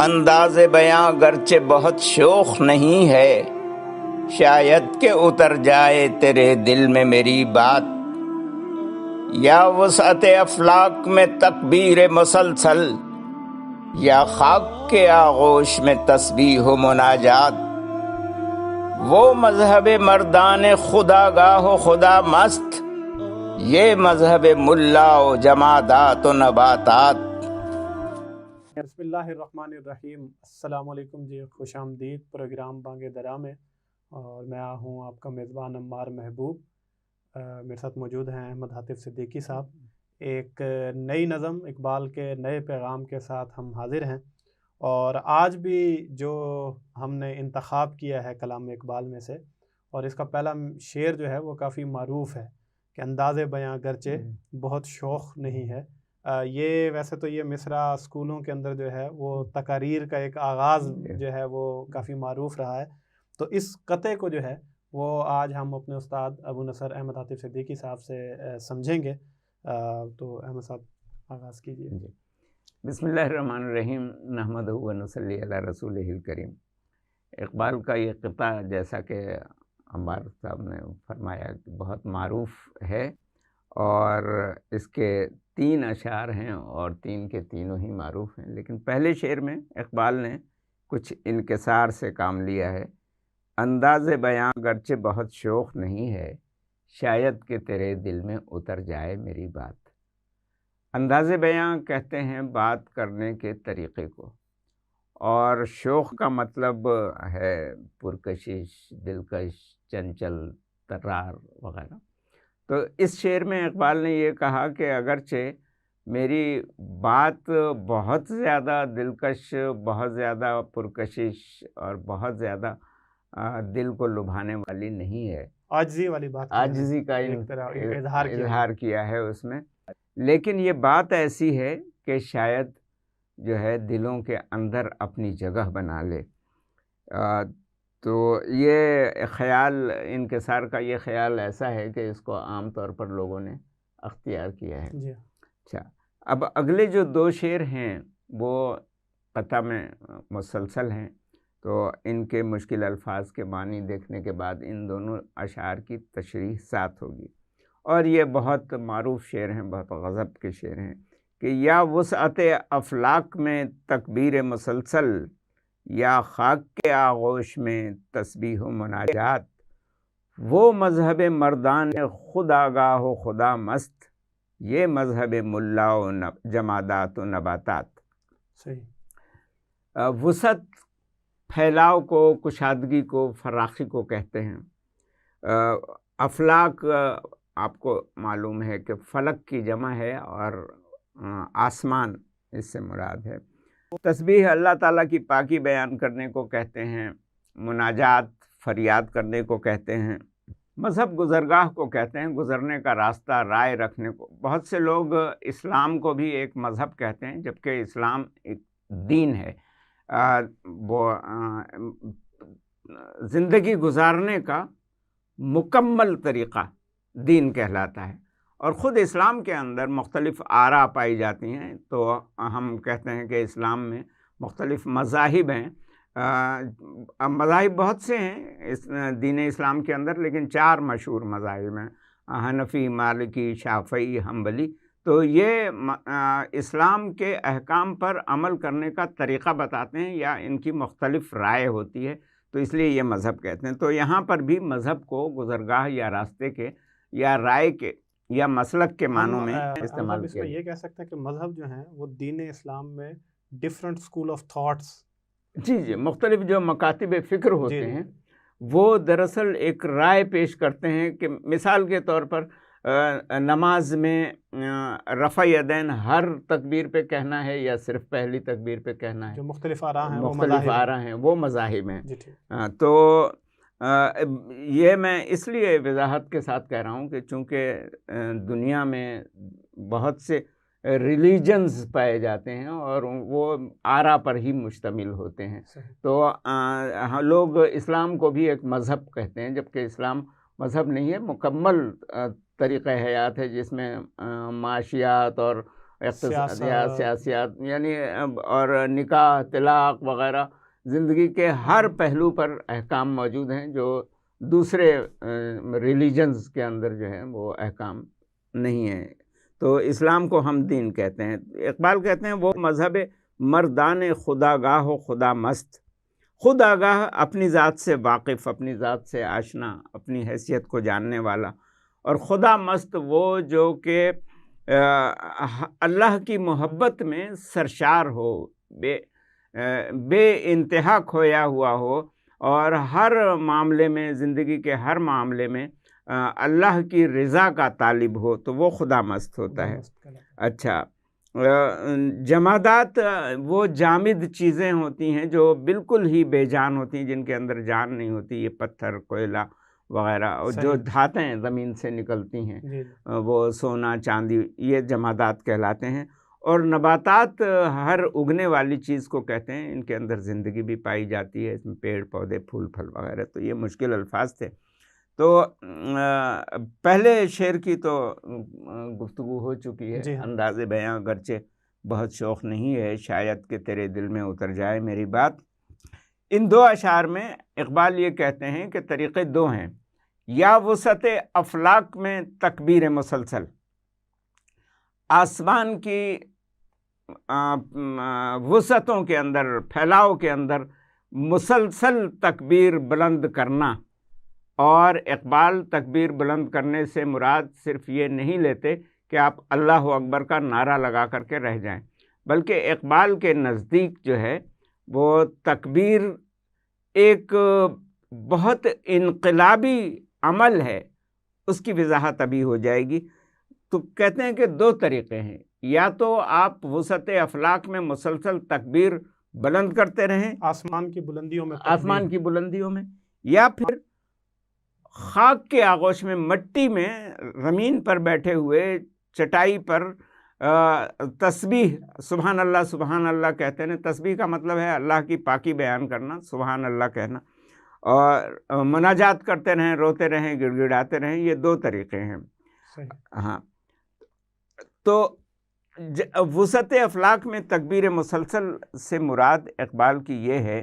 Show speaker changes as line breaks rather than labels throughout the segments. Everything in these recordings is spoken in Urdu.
انداز بیاں گرچہ بہت شوخ نہیں ہے، شاید کہ اتر جائے تیرے دل میں میری بات، یا وسعت افلاک میں تکبیر مسلسل، یا خاک کے آغوش میں تسبیح و مناجات۔ وہ مذہب مردان خدا گاہ و خدا مست، یہ مذہب ملا و جمادات و نباتات۔
بسم اللہ الرحمن الرحیم۔ السلام علیکم جی، خوش آمدید پروگرام بانگ درا میں، اور میں ہوں آپ کا میزبان عمار محبوب۔ میرے ساتھ موجود ہیں احمد حاتف صدیقی صاحب۔ ایک نئی نظم اقبال کے نئے پیغام کے ساتھ ہم حاضر ہیں، اور آج بھی جو ہم نے انتخاب کیا ہے کلام اقبال میں سے، اور اس کا پہلا شعر جو ہے وہ کافی معروف ہے کہ انداز بیاں گرچہ بہت شوخ نہیں ہے۔ یہ ویسے تو یہ مصرع اسکولوں کے اندر جو ہے وہ تقاریر کا ایک آغاز جو ہے وہ کافی معروف رہا ہے۔ تو اس قطعے کو جو ہے وہ آج ہم اپنے استاد ابو نصر احمد حاتف صدیقی صاحب سے سمجھیں گے۔ تو احمد صاحب آغاز کیجیے۔
جی، بسم اللہ الرحمن الرحیم، نحمدہ و نصلی علی رسولہ الکریم۔ اقبال کا یہ قطعہ جیسا کہ عمار صاحب نے فرمایا کہ بہت معروف ہے، اور اس کے 3 اشعار ہیں اور 3 کے تینوں ہی معروف ہیں، لیکن پہلے شعر میں اقبال نے کچھ انکسار سے کام لیا ہے۔ انداز بیاں گرچہ بہت شوخ نہیں ہے، شاید کہ تیرے دل میں اتر جائے میری بات۔ انداز بیاں کہتے ہیں بات کرنے کے طریقے کو، اور شوخ کا مطلب ہے پرکشش، دلکش، چنچل، طرار وغیرہ۔ تو اس شعر میں اقبال نے یہ کہا کہ اگرچہ میری بات بہت زیادہ دلکش، بہت زیادہ پرکشش اور بہت زیادہ دل کو لبھانے والی نہیں ہے،
عاجزی والی بات،
عاجزی کا اظہار کیا ہے اس میں، لیکن یہ بات ایسی ہے کہ شاید جو ہے دلوں کے اندر اپنی جگہ بنا لے۔ تو یہ خیال، انکسار کا یہ خیال ایسا ہے کہ اس کو عام طور پر لوگوں نے اختیار کیا ہے۔
جی
اچھا، اب اگلے جو 2 شعر ہیں وہ قطع میں مسلسل ہیں، تو ان کے مشکل الفاظ کے معنی دیکھنے کے بعد ان دونوں اشعار کی تشریح ساتھ ہوگی، اور یہ بہت معروف شعر ہیں، بہت غضب کے شعر ہیں کہ یا وسعت افلاک میں تکبیر مسلسل، یا خاک کے آغوش میں تسبیح و مناجات، وہ مذہب مردان خدا گاہ و خدا مست، یہ مذہب ملا و جمادات و نباتات۔
صحیح۔
وسعت پھیلاؤ کو، کشادگی کو، فراخی کو کہتے ہیں۔ افلاک آپ کو معلوم ہے کہ فلک کی جمع ہے، اور آسمان اس سے مراد ہے۔ تسبیح اللہ تعالیٰ کی پاکی بیان کرنے کو کہتے ہیں، مناجات فریاد کرنے کو کہتے ہیں، مذہب گزرگاہ کو کہتے ہیں، گزرنے کا راستہ، رائے رکھنے کو۔ بہت سے لوگ اسلام کو بھی ایک مذہب کہتے ہیں، جبکہ اسلام ایک دین ہے، وہ زندگی گزارنے کا مکمل طریقہ دین کہلاتا ہے، اور خود اسلام کے اندر مختلف آراء پائی جاتی ہیں۔ تو ہم کہتے ہیں کہ اسلام میں مختلف مذاہب ہیں۔ مذاہب بہت سے ہیں اس دین اسلام کے اندر، لیکن 4 مشہور مذاہب ہیں، حنفی، مالکی، شافعی، حنبلی۔ تو یہ اسلام کے احکام پر عمل کرنے کا طریقہ بتاتے ہیں، یا ان کی مختلف رائے ہوتی ہے، تو اس لیے یہ مذہب کہتے ہیں۔ تو یہاں پر بھی مذہب کو گزرگاہ یا راستے کے یا رائے کے یا مسلک کے معنوں میں استعمال کیا۔
یہ کہہ سکتے ہیں کہ مذہب جو ہیں وہ دین اسلام میں ڈیفرنٹ اسکول آف تھاٹس، جی
مختلف جو مکاتب فکر ہوتے ہیں، وہ دراصل ایک رائے پیش کرتے ہیں کہ مثال کے طور پر نماز میں رفع یدین ہر تکبیر پہ کہنا ہے یا صرف پہلی تکبیر پہ کہنا ہے،
جو مختلف آراء ہیں،
مختلف آراء ہیں، وہ مذاہب ہیں۔
جی
تو یہ میں اس لیے وضاحت کے ساتھ کہہ رہا ہوں کہ چونکہ دنیا میں بہت سے ریلیجنز پائے جاتے ہیں، اور وہ آراء پر ہی مشتمل ہوتے ہیں، تو لوگ اسلام کو بھی ایک مذہب کہتے ہیں، جبکہ اسلام مذہب نہیں ہے، مکمل طریقہ حیات ہے، جس میں معاشیات اور اقتصادیات، سیاسیات، یعنی اور نکاح، طلاق وغیرہ، زندگی کے ہر پہلو پر احکام موجود ہیں جو دوسرے ریلیجنز کے اندر جو ہے وہ احکام نہیں ہیں. تو اسلام کو ہم دین کہتے ہیں. اقبال کہتے ہیں وہ مذہب مردان خدا گاہ و خدا مست. خود آگاہ، اپنی ذات سے واقف، اپنی ذات سے آشنا، اپنی حیثیت کو جاننے والا، اور خدا مست وہ جو کہ اللہ کی محبت میں سرشار ہو، بے انتہا کھویا ہوا ہو، اور ہر معاملے میں، زندگی کے ہر معاملے میں اللہ کی رضا کا طالب ہو، تو وہ خدا مست ہوتا ہے. اچھا، جمادات وہ جامد چیزیں ہوتی ہیں جو بالکل ہی بے جان ہوتی ہیں، جن کے اندر جان نہیں ہوتی. یہ پتھر، کوئلہ وغیرہ، اور جو دھاتیں زمین سے نکلتی ہیں، وہ سونا، چاندی، یہ جمادات کہلاتے ہیں. اور نباتات ہر اگنے والی چیز کو کہتے ہیں، ان کے اندر زندگی بھی پائی جاتی ہے، اس میں پیڑ پودے، پھول پھل وغیرہ. تو یہ مشکل الفاظ تھے. تو پہلے شعر کی تو گفتگو ہو چکی ہے. انداز بیاں اگرچہ بہت شوق نہیں ہے، شاید کہ تیرے دل میں اتر جائے میری بات. ان دو اشعار میں اقبال یہ کہتے ہیں کہ طریقے دو ہیں: یا وسعت افلاک میں تکبیر مسلسل، آسمان کی وسعتوں کے اندر، پھیلاؤ کے اندر مسلسل تکبیر بلند کرنا. اور اقبال تکبیر بلند کرنے سے مراد صرف یہ نہیں لیتے کہ آپ اللہ اکبر کا نعرہ لگا کر کے رہ جائیں، بلکہ اقبال کے نزدیک جو ہے وہ تکبیر ایک بہت انقلابی عمل ہے. اس کی وضاحت ابھی ہو جائے گی. تو کہتے ہیں کہ دو طریقے ہیں: یا تو آپ وسعت افلاک میں مسلسل تکبیر بلند کرتے رہیں،
آسمان کی بلندیوں میں،
یا پھر خاک کے آغوش میں، مٹی میں، زمین پر بیٹھے ہوئے چٹائی پر تسبیح، سبحان اللہ سبحان اللہ کہتے ہیں. تسبیح کا مطلب ہے اللہ کی پاکی بیان کرنا، سبحان اللہ کہنا، اور مناجات کرتے رہیں، روتے رہیں، گڑ گڑاتے رہیں. یہ دو طریقے ہیں. ہاں، تو وسعت افلاک میں تکبیر مسلسل سے مراد اقبال کی یہ ہے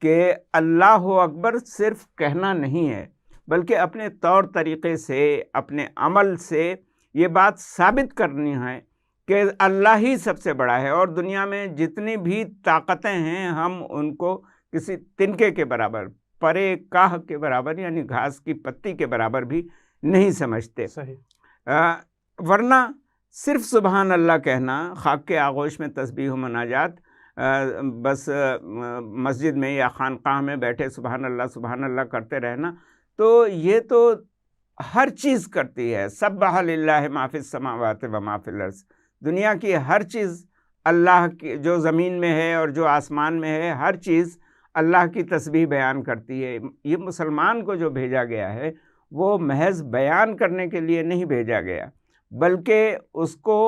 کہ اللہ اکبر صرف کہنا نہیں ہے، بلکہ اپنے طور طریقے سے، اپنے عمل سے یہ بات ثابت کرنی ہے کہ اللہ ہی سب سے بڑا ہے، اور دنیا میں جتنی بھی طاقتیں ہیں ہم ان کو کسی تنکے کے برابر، پرے کاہ کے برابر، یعنی گھاس کی پتی کے برابر بھی نہیں سمجھتے. ورنہ صرف سبحان اللہ کہنا، خاک کے آغوش میں تسبیح و مناجات، بس مسجد میں یا خانقاہ میں بیٹھے سبحان اللہ کرتے رہنا، تو یہ تو ہر چیز کرتی ہے. سبح للہ ما فی السماوات و ما فی الارض. دنیا کی ہر چیز اللہ کی، جو زمین میں ہے اور جو آسمان میں ہے، ہر چیز اللہ کی تسبیح بیان کرتی ہے. یہ مسلمان کو جو بھیجا گیا ہے وہ محض بیان کرنے کے لیے نہیں بھیجا گیا، بلکہ اس کو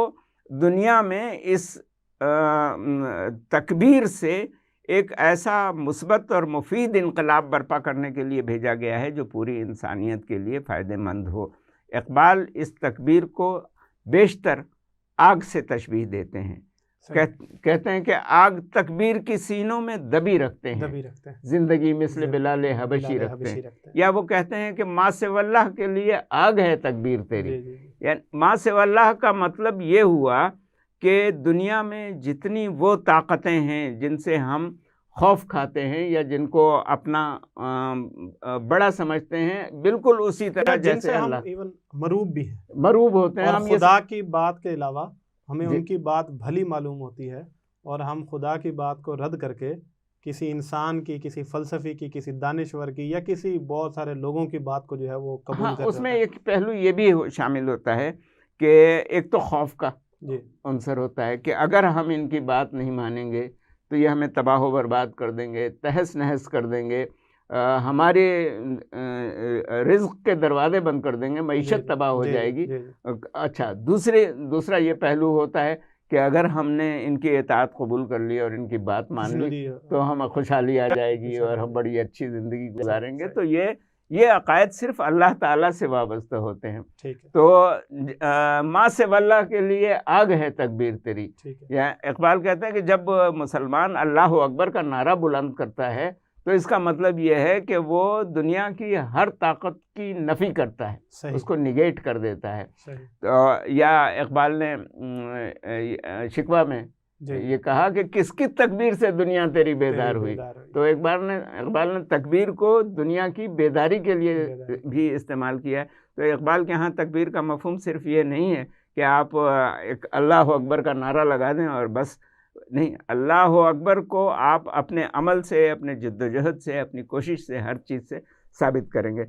دنیا میں اس تکبیر سے ایک ایسا مثبت اور مفید انقلاب برپا کرنے کے لیے بھیجا گیا ہے جو پوری انسانیت کے لیے فائدہ مند ہو. اقبال اس تکبیر کو بیشتر آگ سے تشبیہ دیتے ہیں. کہتے ہیں کہ آگ تکبیر کی سینوں میں دبی رکھتے ہیں، زندگی مثل بلال حبشی رکھتے ہیں. یا وہ کہتے ہیں کہ ما سوی اللہ کے لیے آگ ہے تکبیر تیری. یعنی ما سوی اللہ کا مطلب یہ ہوا کہ دنیا میں جتنی وہ طاقتیں ہیں جن سے ہم خوف کھاتے ہیں یا جن کو اپنا بڑا سمجھتے ہیں، بالکل اسی طرح جیسے
ہم ایون
مروب ہوتے ہیں.
ہم خدا کی بات کے علاوہ ہمیں ان کی بات بھلی معلوم ہوتی ہے، اور ہم خدا کی بات کو رد کر کے کسی انسان کی، کسی فلسفی کی، کسی دانشور کی، یا کسی بہت سارے لوگوں کی بات کو جو ہے وہ قبول کرتے ہیں.
اس میں ایک پہلو یہ بھی شامل ہوتا ہے کہ ایک تو خوف کا عنصر ہوتا ہے کہ اگر ہم ان کی بات نہیں مانیں گے تو یہ ہمیں تباہ و برباد کر دیں گے، تہس نہس کر دیں گے، ہمارے رزق کے دروازے بند کر دیں گے، معیشت تباہ ہو جائے گی. اچھا، دوسرا یہ پہلو ہوتا ہے کہ اگر ہم نے ان کی اطاعت قبول کر لی اور ان کی بات مان لی تو ہمیں خوشحالی آ جائے گی اور ہم بڑی اچھی زندگی گزاریں گے. تو یہ عقائد صرف اللہ تعالیٰ سے وابستہ ہوتے ہیں.
ٹھیک ہے.
تو ماں سے واللہ کے لیے آگ ہے تکبیر تیری.
ٹھیک ہے.
یا اقبال کہتا ہے کہ جب مسلمان اللہ اکبر کا نعرہ بلند کرتا ہے تو اس کا مطلب یہ ہے کہ وہ دنیا کی ہر طاقت کی نفی کرتا ہے.
صحیح.
اس کو نگیٹ کر دیتا ہے.
صحیح.
تو یا اقبال نے شکوہ میں یہ کہا کہ کس کی تکبیر سے دنیا تیری بیدار ہوئی. تو اقبال نے تکبیر کو دنیا کی بیداری کے لیے بھی استعمال کیا ہے. تو اقبال کے ہاں تکبیر کا مفہوم صرف یہ نہیں ہے کہ آپ ایک اللہ اکبر کا نعرہ لگا دیں اور بس نہیں. اللہ اکبر کو آپ اپنے عمل سے، اپنے جد و جہد سے، اپنی کوشش سے، ہر چیز سے ثابت کریں گے.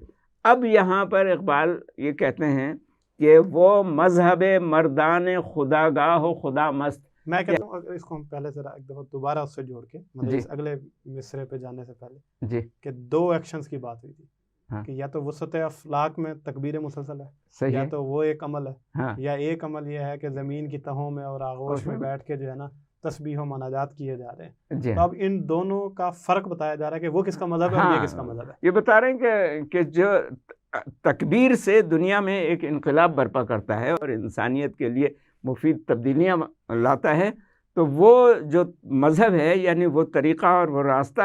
اب یہاں پر اقبال یہ کہتے ہیں کہ وہ مذہب مردان خدا گاہ و خدا مست.
میں کہتا ہوں اس کو ہم پہلے ذرا ایک دفعہ دوبارہ اس سے جوڑ کے مطلب اس اگلے مصرے پہ جانے سے پہلے
جی
کہ 2 ایکشنز کی بات ہوئی تھی کہ یا تو وسعت افلاک میں تکبیر مسلسل ہے، یا تو وہ ایک عمل ہے، یا ایک عمل یہ ہے کہ زمین کی تہوں میں اور آغوش میں بیٹھ کے جو ہے نا تسبیح و مناجات کیے جا رہے ہیں. تو اب ان دونوں کا فرق بتایا جا رہا ہے کہ وہ کس کا مذہب ہے اور یہ کس کا مذہب ہے.
یہ بتا رہے ہیں کہ جو تکبیر سے دنیا میں ایک انقلاب برپا کرتا ہے اور انسانیت کے لیے مفید تبدیلیاں لاتا ہے، تو وہ جو مذہب ہے یعنی وہ طریقہ اور وہ راستہ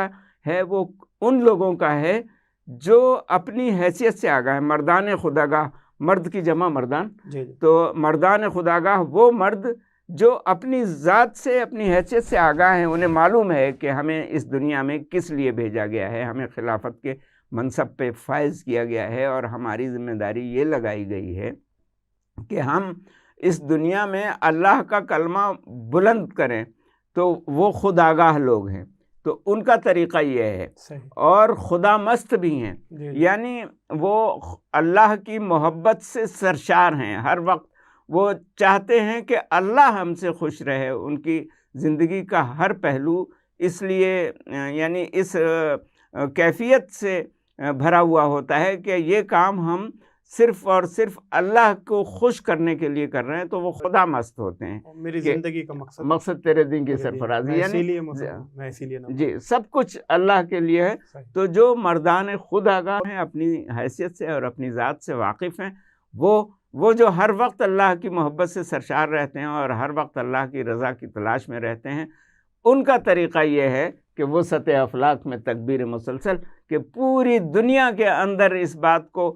ہے وہ ان لوگوں کا ہے جو اپنی حیثیت سے آگاہ ہے. مردان خداگاہ، مرد کی جمع مردان. تو مردان خداگاہ وہ مرد جو اپنی ذات سے، اپنی حیثیت سے آگاہ ہیں. انہیں معلوم ہے کہ ہمیں اس دنیا میں کس لیے بھیجا گیا ہے، ہمیں خلافت کے منصب پہ فائز کیا گیا ہے اور ہماری ذمہ داری یہ لگائی گئی ہے کہ ہم اس دنیا میں اللہ کا کلمہ بلند کریں. تو وہ خود آگاہ لوگ ہیں، تو ان کا طریقہ یہ ہے. اور خدا مست بھی ہیں، یعنی وہ اللہ کی محبت سے سرشار ہیں. ہر وقت وہ چاہتے ہیں کہ اللہ ہم سے خوش رہے. ان کی زندگی کا ہر پہلو اس لیے یعنی اس کیفیت سے بھرا ہوا ہوتا ہے کہ یہ کام ہم صرف اور صرف اللہ کو خوش کرنے کے لیے کر رہے ہیں. تو وہ خدا مست ہوتے ہیں.
میری زندگی کا
مقصد تیرے دین کی سرفرازی، یعنی جی سب کچھ اللہ کے لیے ہے. تو جو مردان خود آگاہ ہیں، اپنی حیثیت سے اور اپنی ذات سے واقف ہیں، وہ جو ہر وقت اللہ کی محبت سے سرشار رہتے ہیں اور ہر وقت اللہ کی رضا کی تلاش میں رہتے ہیں، ان کا طریقہ یہ ہے کہ وہ سطح افلاک میں تکبیر مسلسل، کہ پوری دنیا کے اندر اس بات کو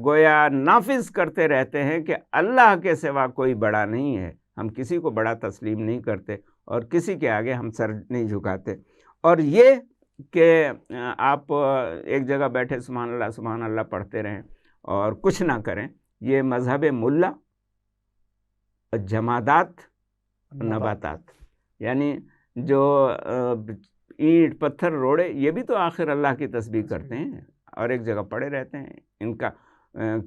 گویا نافذ کرتے رہتے ہیں کہ اللہ کے سوا کوئی بڑا نہیں ہے. ہم کسی کو بڑا تسلیم نہیں کرتے اور کسی کے آگے ہم سر نہیں جھکاتے. اور یہ کہ آپ ایک جگہ بیٹھے سبحان اللہ پڑھتے رہیں اور کچھ نہ کریں، یہ مذہب ملا، جمادات، نباتات، یعنی جو اینٹ پتھر روڑے یہ بھی تو آخر اللہ کی تسبیح کرتے ہیں اور ایک جگہ پڑے رہتے ہیں. ان کا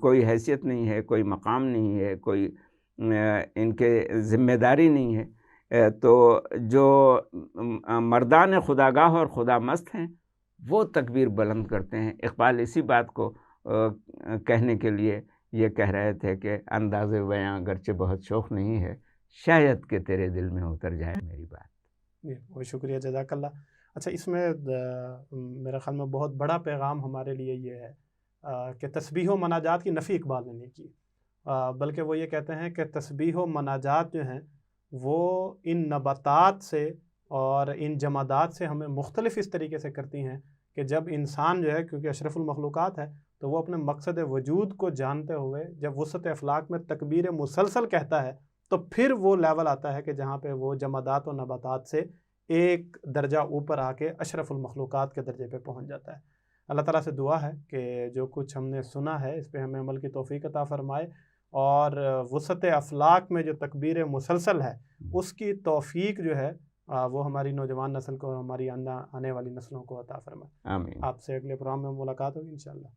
کوئی حیثیت نہیں ہے، کوئی مقام نہیں ہے، کوئی ان کے ذمہ داری نہیں ہے. تو جو مردان خداگاہ اور خدا مست ہیں وہ تکبیر بلند کرتے ہیں. اقبال اسی بات کو کہنے کے لیے یہ کہہ رہے تھے کہ انداز بیاں اگرچہ بہت شوق نہیں ہے، شاید کہ تیرے دل میں اتر جائے میری بات.
بہت شکریہ، جزاک اللہ. اچھا، اس میں میرے خیال میں بہت بڑا پیغام ہمارے لیے یہ ہے کہ تسبیح و مناجات کی نفی اقبال نے نہیں کی، بلکہ وہ یہ کہتے ہیں کہ تسبیح و مناجات جو ہیں وہ ان نباتات سے اور ان جمادات سے ہمیں مختلف اس طریقے سے کرتی ہیں کہ جب انسان جو ہے، کیونکہ اشرف المخلوقات ہے، تو وہ اپنے مقصد وجود کو جانتے ہوئے جب وسعت افلاک میں تکبیر مسلسل کہتا ہے تو پھر وہ لیول آتا ہے کہ جہاں پہ وہ جمادات و نباتات سے ایک درجہ اوپر آ کے اشرف المخلوقات کے درجے پہ پہنچ جاتا ہے. اللہ تعالیٰ سے دعا ہے کہ جو کچھ ہم نے سنا ہے اس پہ ہمیں عمل کی توفیق عطا فرمائے، اور وسعت افلاک میں جو تکبیر مسلسل ہے اس کی توفیق جو ہے وہ ہماری نوجوان نسل کو اور ہماری آنے والی نسلوں کو عطا فرمائے.
آمین.
آپ سے اگلے پروگرام میں ملاقات ہوگی انشاءاللہ.